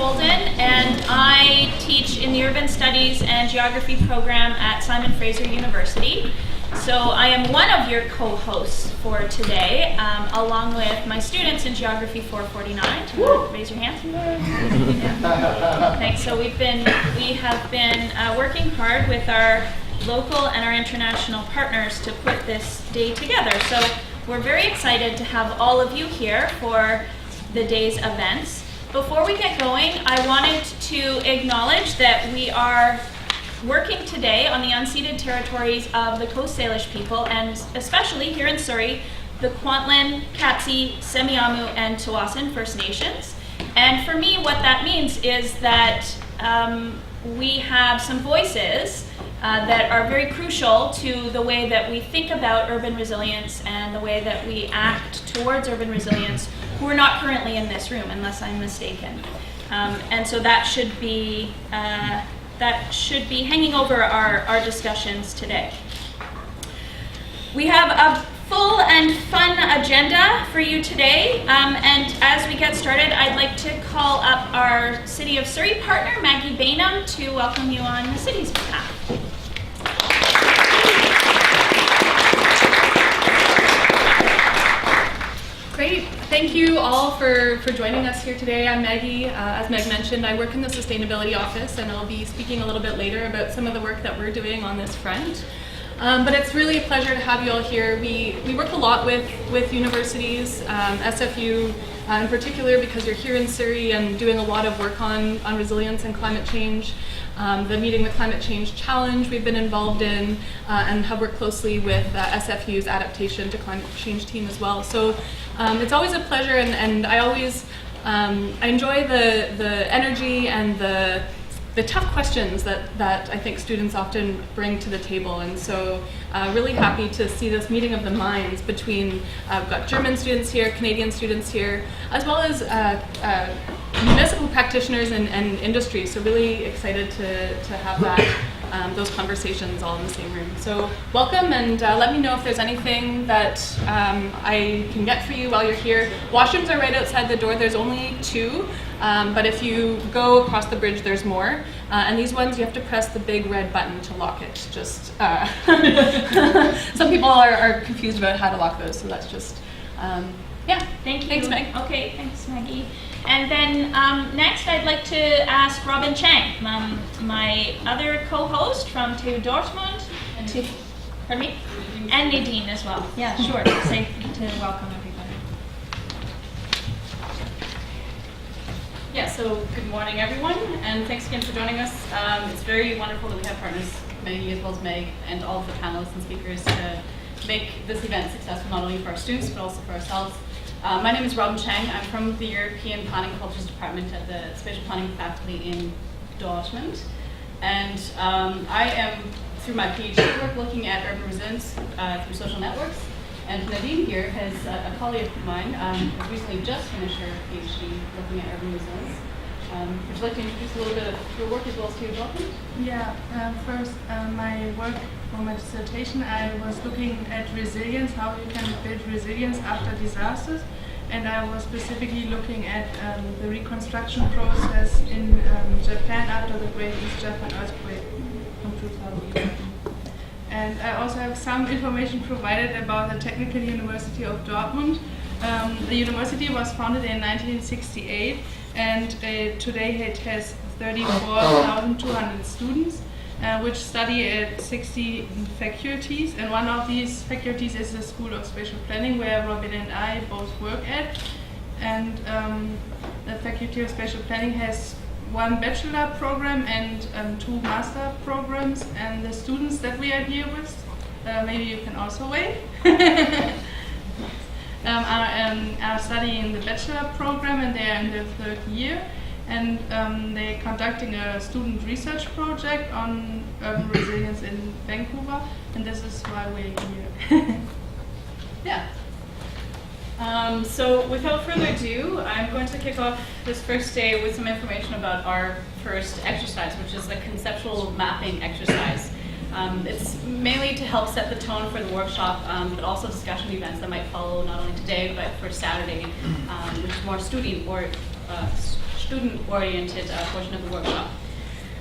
Golden, and I teach in the Urban Studies and Geography program at Simon Fraser University. So I am one of your co-hosts for today, along with my students in Geography 449. Raise your hands. Yeah. Thanks. So we have been working hard with our local and our international partners to put this day together. So we're very excited to have all of you here for the day's events. Before we get going, I wanted to acknowledge that we are working today on the unceded territories of the Coast Salish people, and especially here in Surrey, the Kwantlen, Katzie, Semiahmoo, and Tsawwassen First Nations. And for me, what that means is that we have some voices that are very crucial to the way that we think about urban resilience and the way that we act towards urban resilience, who are not currently in this room, unless I'm mistaken. And so that should be hanging over our discussions today. We have a full and fun agenda for you today, and as we get started, I'd like to call up our City of Surrey partner, Maggie Bainham, to welcome you on the city's behalf. Great. Thank you all for joining us here today. I'm Maggie. As Meg mentioned, I work in the Sustainability Office, and I'll be speaking a little bit later about some of the work that we're doing on this front. But it's really a pleasure to have you all here. We work a lot with universities, SFU in particular, because you're here in Surrey and doing a lot of work on resilience and climate change. The Meeting the Climate Change Challenge we've been involved in and have worked closely with SFU's adaptation to climate change team as well. So it's always a pleasure, and I always I enjoy the energy and the tough questions that I think students often bring to the table. And so really happy to see this meeting of the minds between, we've got German students here, Canadian students here, as well as municipal practitioners and industry. So really excited to have those conversations all in the same room. So welcome, and let me know if there's anything that I can get for you while you're here. Washrooms are right outside the door. There's only 2, but if you go across the bridge, there's more. And these ones, you have to press the big red button to lock it. Just some people are confused about how to lock those, so that's just, yeah. Thank you. Thanks, Meg. Okay, thanks, Maggie. And then next, I'd like to ask Robin Chang, my other co-host from TU Dortmund, pardon me, and Nadine as well. Yeah, sure. Safe to welcome everybody. Yeah, so good morning, everyone, and thanks again for joining us. It's very wonderful that we have partners, Maggie as well as Meg, and all of the panelists and speakers to make this event successful, not only for our students, but also for ourselves. My name is Robin Chang. I'm from the European Planning Cultures Department at the Spatial Planning faculty in Dortmund. And I am, through my PhD work, looking at urban resilience through social networks. And Nadine here has a colleague of mine who recently just finished her PhD looking at urban resilience. Would you like to introduce a little bit of your work as well as TU Dortmund? Yeah, first my work for my dissertation, I was looking at resilience, how you can build resilience after disasters, and I was specifically looking at the reconstruction process in Japan after the Great East Japan earthquake from 2011. And I also have some information provided about the Technical University of Dortmund. The university was founded in 1968, and today it has 34,200 students, which study at 60 faculties, and one of these faculties is the School of Spatial Planning, where Robin and I both work at. And the Faculty of Spatial Planning has 1 bachelor program and 2 master programs, and the students that we are here with, maybe you can also wave, are studying the bachelor program, and they are in their 3rd year. And they're conducting a student research project on urban resilience in Vancouver, and this is why we're here. Yeah. So without further ado, I'm going to kick off this first day with some information about our first exercise, which is the conceptual mapping exercise. It's mainly to help set the tone for the workshop, but also discussion events that might follow not only today, but for Saturday, which is more student student-oriented portion of the workshop.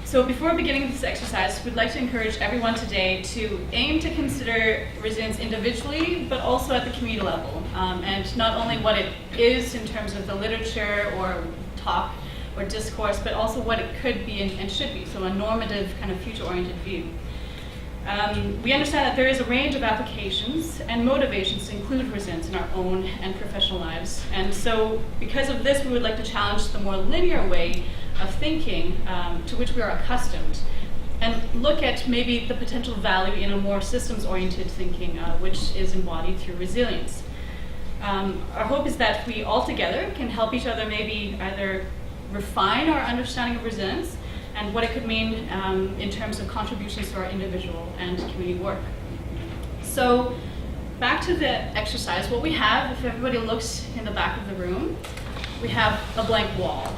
So before beginning this exercise, we'd like to encourage everyone today to aim to consider resilience individually, but also at the community level, and not only what it is in terms of the literature or talk or discourse, but also what it could be and should be, so a normative kind of future-oriented view. We understand that there is a range of applications and motivations to include resilience in our own and professional lives, and so because of this, we would like to challenge the more linear way of thinking to which we are accustomed, and look at maybe the potential value in a more systems-oriented thinking, which is embodied through resilience. Our hope is that we all together can help each other maybe either refine our understanding of resilience and what it could mean in terms of contributions to our individual and community work. So back to the exercise, what we have, if everybody looks in the back of the room, we have a blank wall.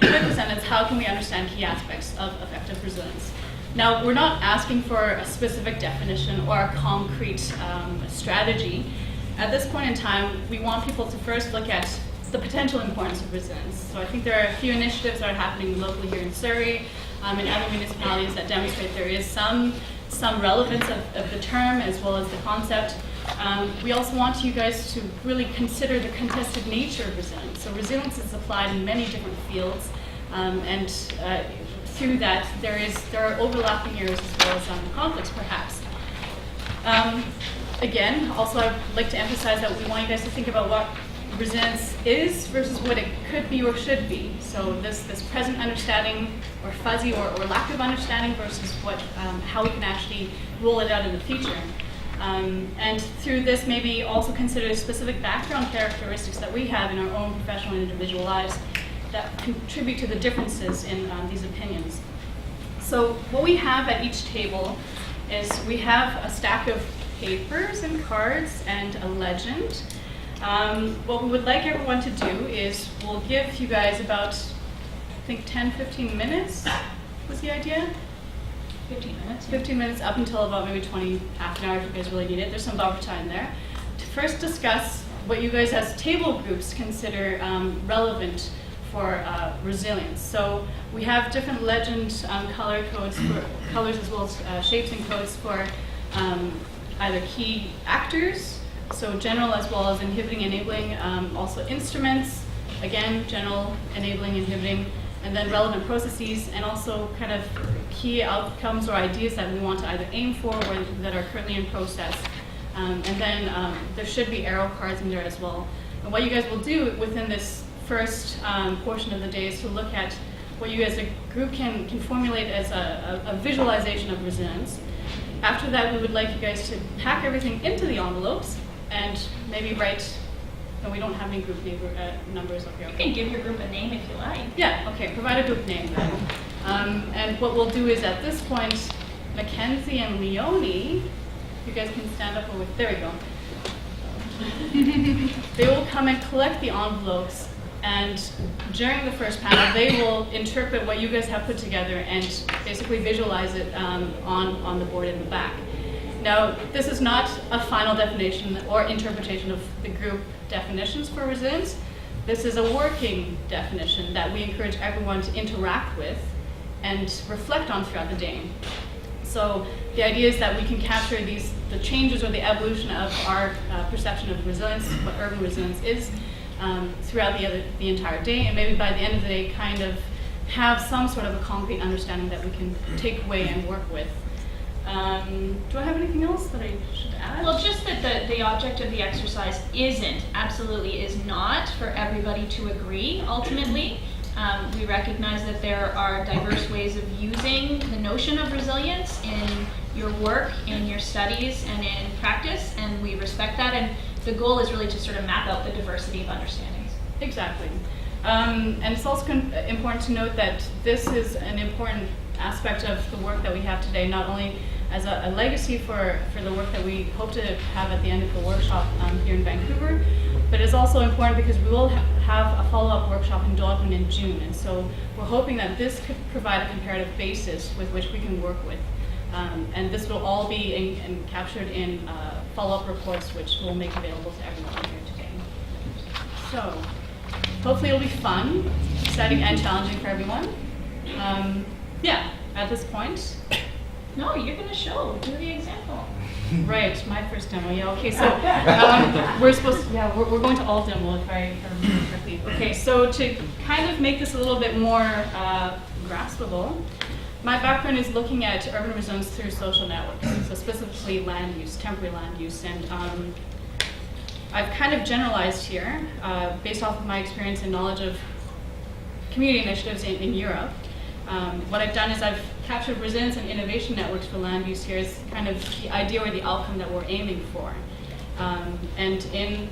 With the sentence, how can we understand key aspects of effective resilience? Now, we're not asking for a specific definition or a concrete strategy. At this point in time, we want people to first look at the potential importance of resilience. So I think there are a few initiatives that are happening locally here in Surrey and other municipalities that demonstrate there is some relevance of the term as well as the concept. We also want you guys to really consider the contested nature of resilience. So resilience is applied in many different fields, and through that there are overlapping areas as well as conflicts perhaps. Again, also I'd like to emphasize that we want you guys to think about what resilience is versus what it could be or should be. So this present understanding or fuzzy or lack of understanding versus how we can actually roll it out in the future. And through this, maybe also consider specific background characteristics that we have in our own professional and individual lives that contribute to the differences in these opinions. So what we have at each table is we have a stack of papers and cards and a legend. What we would like everyone to do is we'll give you guys about, I think 10-15 minutes was the idea? 15 minutes. 15 minutes up until about maybe 20, half an hour if you guys really need it. There's some buffer time there. To first discuss what you guys as table groups consider relevant for resilience. So we have different legend color codes for colors as well as shapes and codes for either key actors, so general as well as inhibiting, enabling, also instruments, again, general, enabling, inhibiting, and then relevant processes, and also kind of key outcomes or ideas that we want to either aim for or that are currently in process. And then there should be arrow cards in there as well. And what you guys will do within this first portion of the day is to look at what you as a group can formulate as a visualization of resilience. After that, we would like you guys to pack everything into the envelopes and maybe write. No, we don't have any group numbers up here. You can give your group a name if you like. Yeah, okay, provide a group name then. And what we'll do is at this point, Mackenzie and Leonie, you guys can stand up over, there we go. They will come and collect the envelopes, and during the first panel, they will interpret what you guys have put together and basically visualize it on the board in the back. Now, this is not a final definition or interpretation of the group definitions for resilience. This is a working definition that we encourage everyone to interact with and reflect on throughout the day. So the idea is that we can capture the changes or the evolution of our perception of resilience, what urban resilience is, throughout the entire day, and maybe by the end of the day kind of have some sort of a concrete understanding that we can take away and work with. Do I have anything else that I should add? Well, just that the object of the exercise absolutely is not for everybody to agree, ultimately. We recognize that there are diverse ways of using the notion of resilience in your work, in your studies, and in practice, and we respect that, and the goal is really to sort of map out the diversity of understandings. Exactly. And it's also important to note that this is an important aspect of the work that we have today, not only as a legacy for the work that we hope to have at the end of the workshop here in Vancouver, but it's also important because we will have a follow-up workshop in Dauphin in June, and so we're hoping that this could provide a comparative basis with which we can work with. And this will all be captured in follow-up reports, which we'll make available to everyone here today. So, hopefully it'll be fun, exciting and challenging for everyone. Yeah, at this point. No, you're going to show. Do the example. Right, my first demo. Yeah. Okay. So we're supposed to. Yeah, we're going to all demo if I remember correctly. Okay. So to kind of make this a little bit more graspable, my background is looking at urban resilience through social networks. So specifically land use, temporary land use, and I've kind of generalized here based off of my experience and knowledge of community initiatives in Europe. What I've done is I've captured resilience and innovation networks for land use here as kind of the idea or the outcome that we're aiming for. And in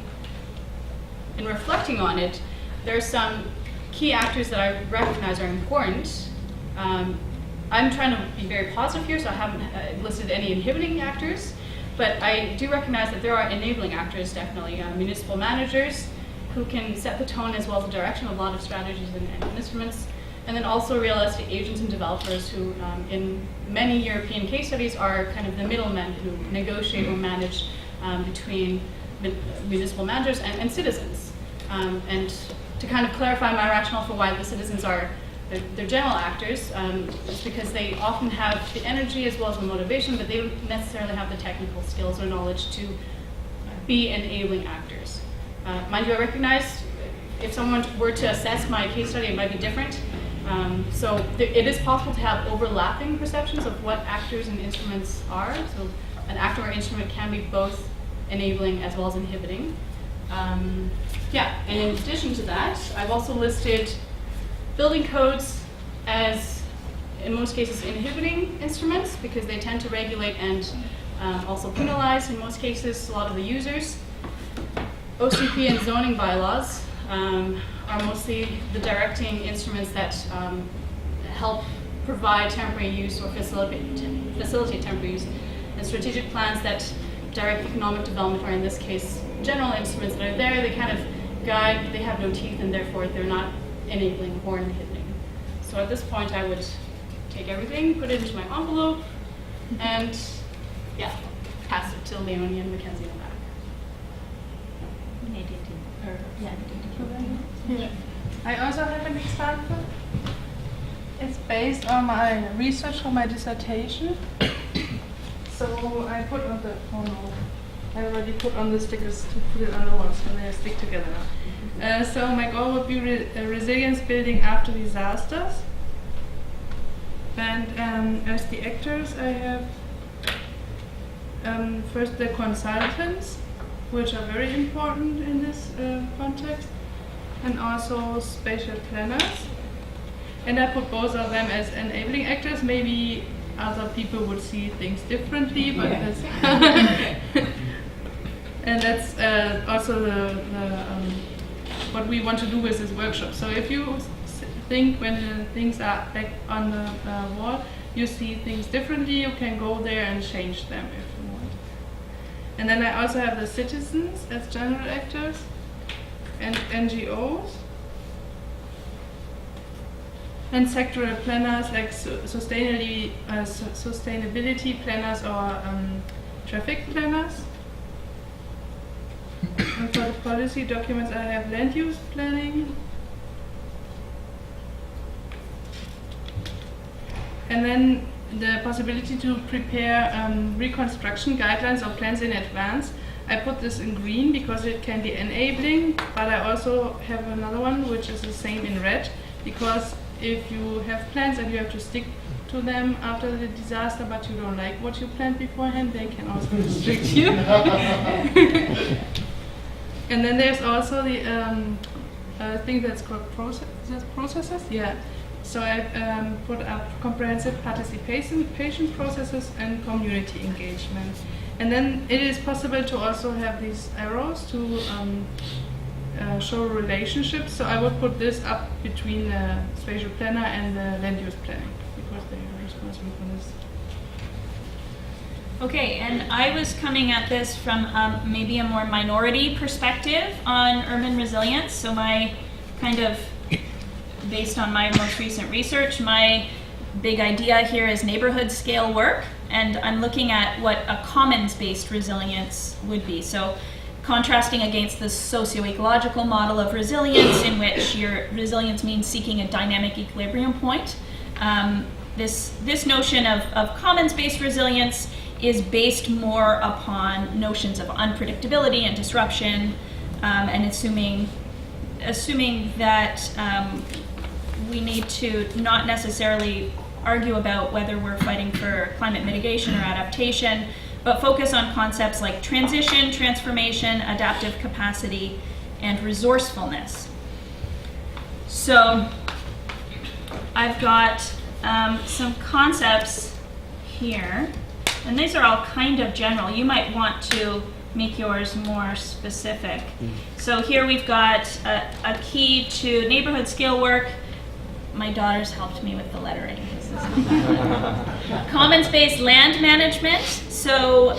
reflecting on it, there are some key actors that I recognize are important. I'm trying to be very positive here, so I haven't listed any inhibiting actors, but I do recognize that there are enabling actors, definitely. Municipal managers who can set the tone as well as the direction of a lot of strategies and instruments. And then also real estate agents and developers who, in many European case studies, are kind of the middlemen who negotiate or manage between municipal managers and citizens. And to kind of clarify my rationale for why the citizens are they're general actors, is because they often have the energy as well as the motivation, but they don't necessarily have the technical skills or knowledge to be enabling actors. Mind you, I recognize if someone were to assess my case study, it might be different. So it is possible to have overlapping perceptions of what actors and instruments are. So an actor or instrument can be both enabling as well as inhibiting. Yeah, and in addition to that, I've also listed building codes as, in most cases, inhibiting instruments because they tend to regulate and also penalize, in most cases, a lot of the users. OCP and zoning bylaws are mostly the directing instruments that help provide temporary use or facilitate temporary use, and strategic plans that direct economic development are, in this case, general instruments that are there. They kind of guide, but they have no teeth, and therefore they're not enabling or inhibiting. So at this point, I would take everything, put it into my envelope, and yeah, pass it to Leonie and Mackenzie in the back. I also have an example. It's based on my research for my dissertation. So I put on the, oh no, I already put on the stickers to put it on the walls so they stick together now. So my goal would be resilience building after disasters. And as the actors, I have first the consultants, which are very important in this context, and also spatial planners. And I put both of them as enabling actors. Maybe other people would see things differently, but that's and that's also the what we want to do with this workshop. So if you think when the things are back on the wall, you see things differently, you can go there and change them if you want. And then I also have the citizens as general actors and NGOs. And sectoral planners like sustainability planners or traffic planners. And for the policy documents, I have land use planning. And then the possibility to prepare reconstruction guidelines or plans in advance. I put this in green because it can be enabling, but I also have another one which is the same in red, because if you have plans and you have to stick to them after the disaster, but you don't like what you planned beforehand, they can also restrict you. And then there's also the thing that's called processes. Yeah. So I put up comprehensive participation processes and community engagement. And then it is possible to also have these arrows to show relationships. So I would put this up between the spatial planner and the land use planning because they are responsible for this. Okay, and I was coming at this from maybe a more minority perspective on urban resilience. So my kind of, based on my most recent research, my big idea here is neighborhood scale work, and I'm looking at what a commons-based resilience would be. So contrasting against the socio-ecological model of resilience, in which your resilience means seeking a dynamic equilibrium point. This notion of commons-based resilience is based more upon notions of unpredictability and disruption, and assuming that we need to not necessarily argue about whether we're fighting for climate mitigation or adaptation, but focus on concepts like transition, transformation, adaptive capacity, and resourcefulness. So I've got some concepts here, and these are all kind of general. You might want to make yours more specific. So here we've got a key to neighborhood scale work. My daughter's helped me with the lettering. Commons-based land management. So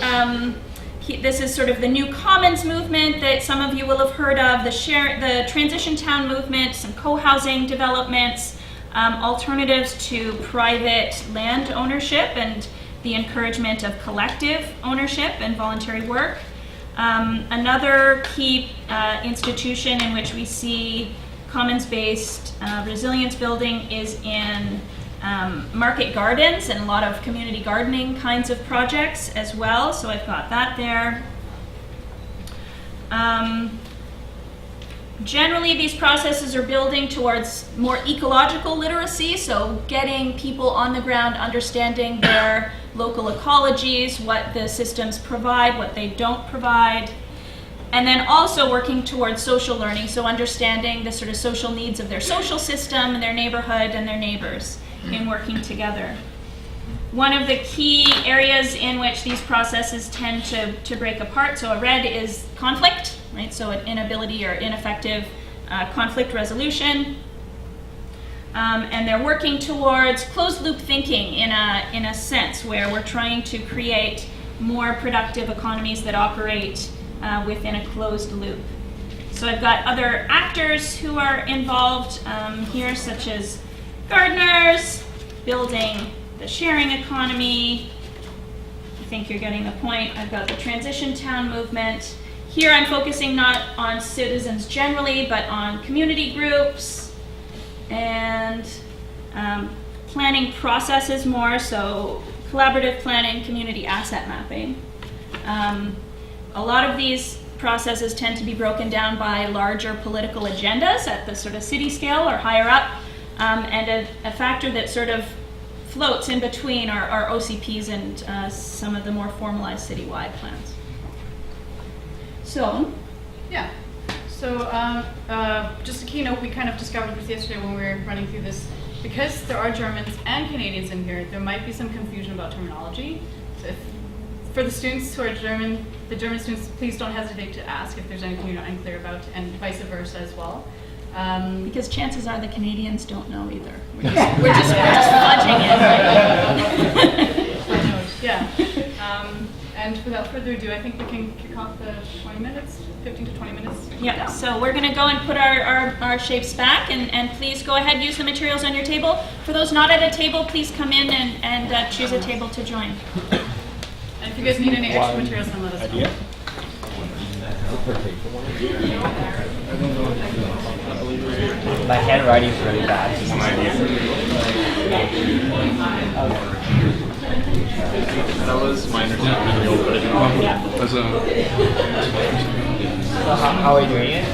this is sort of the new commons movement that some of you will have heard of, the transition town movement, some co-housing developments, alternatives to private land ownership and the encouragement of collective ownership and voluntary work. Another key institution in which we see commons-based resilience building is in market gardens and a lot of community gardening kinds of projects as well. So I've got that there. Generally, these processes are building towards more ecological literacy, so getting people on the ground understanding their local ecologies, what the systems provide, what they don't provide, and then also working towards social learning, so understanding the sort of social needs of their social system and their neighborhood and their neighbors in working together. One of the key areas in which these processes tend to break apart, so a red is conflict, right? So an inability or ineffective conflict resolution. And they're working towards closed loop thinking in a sense where we're trying to create more productive economies that operate within a closed loop. So I've got other actors who are involved here, such as gardeners, building the sharing economy. I think you're getting the point. I've got the transition town movement. Here I'm focusing not on citizens generally, but on community groups and planning processes more, so collaborative planning, community asset mapping. A lot of these processes tend to be broken down by larger political agendas at the sort of city scale or higher up, and a factor that sort of floats in between are OCPs and some of the more formalized citywide plans. So, yeah. So just a keynote we kind of discovered this yesterday when we were running through this. Because there are Germans and Canadians in here, there might be some confusion about terminology. So for the students who are German, the German students, please don't hesitate to ask if there's anything you're not unclear about, and vice versa as well. Because chances are the Canadians don't know either. We're just fudging it. Right? Yeah. And without further ado, I think we can kick off the 20 minutes, 15 to 20 minutes. Yeah, so we're going to go and put our shapes back, and please go ahead, use the materials on your table. For those not at a table, please come in and choose a table to join. And if you guys need any extra materials, then let us know. My handwriting is really bad. Just one idea. That was my understanding. Yeah. So how are you doing it?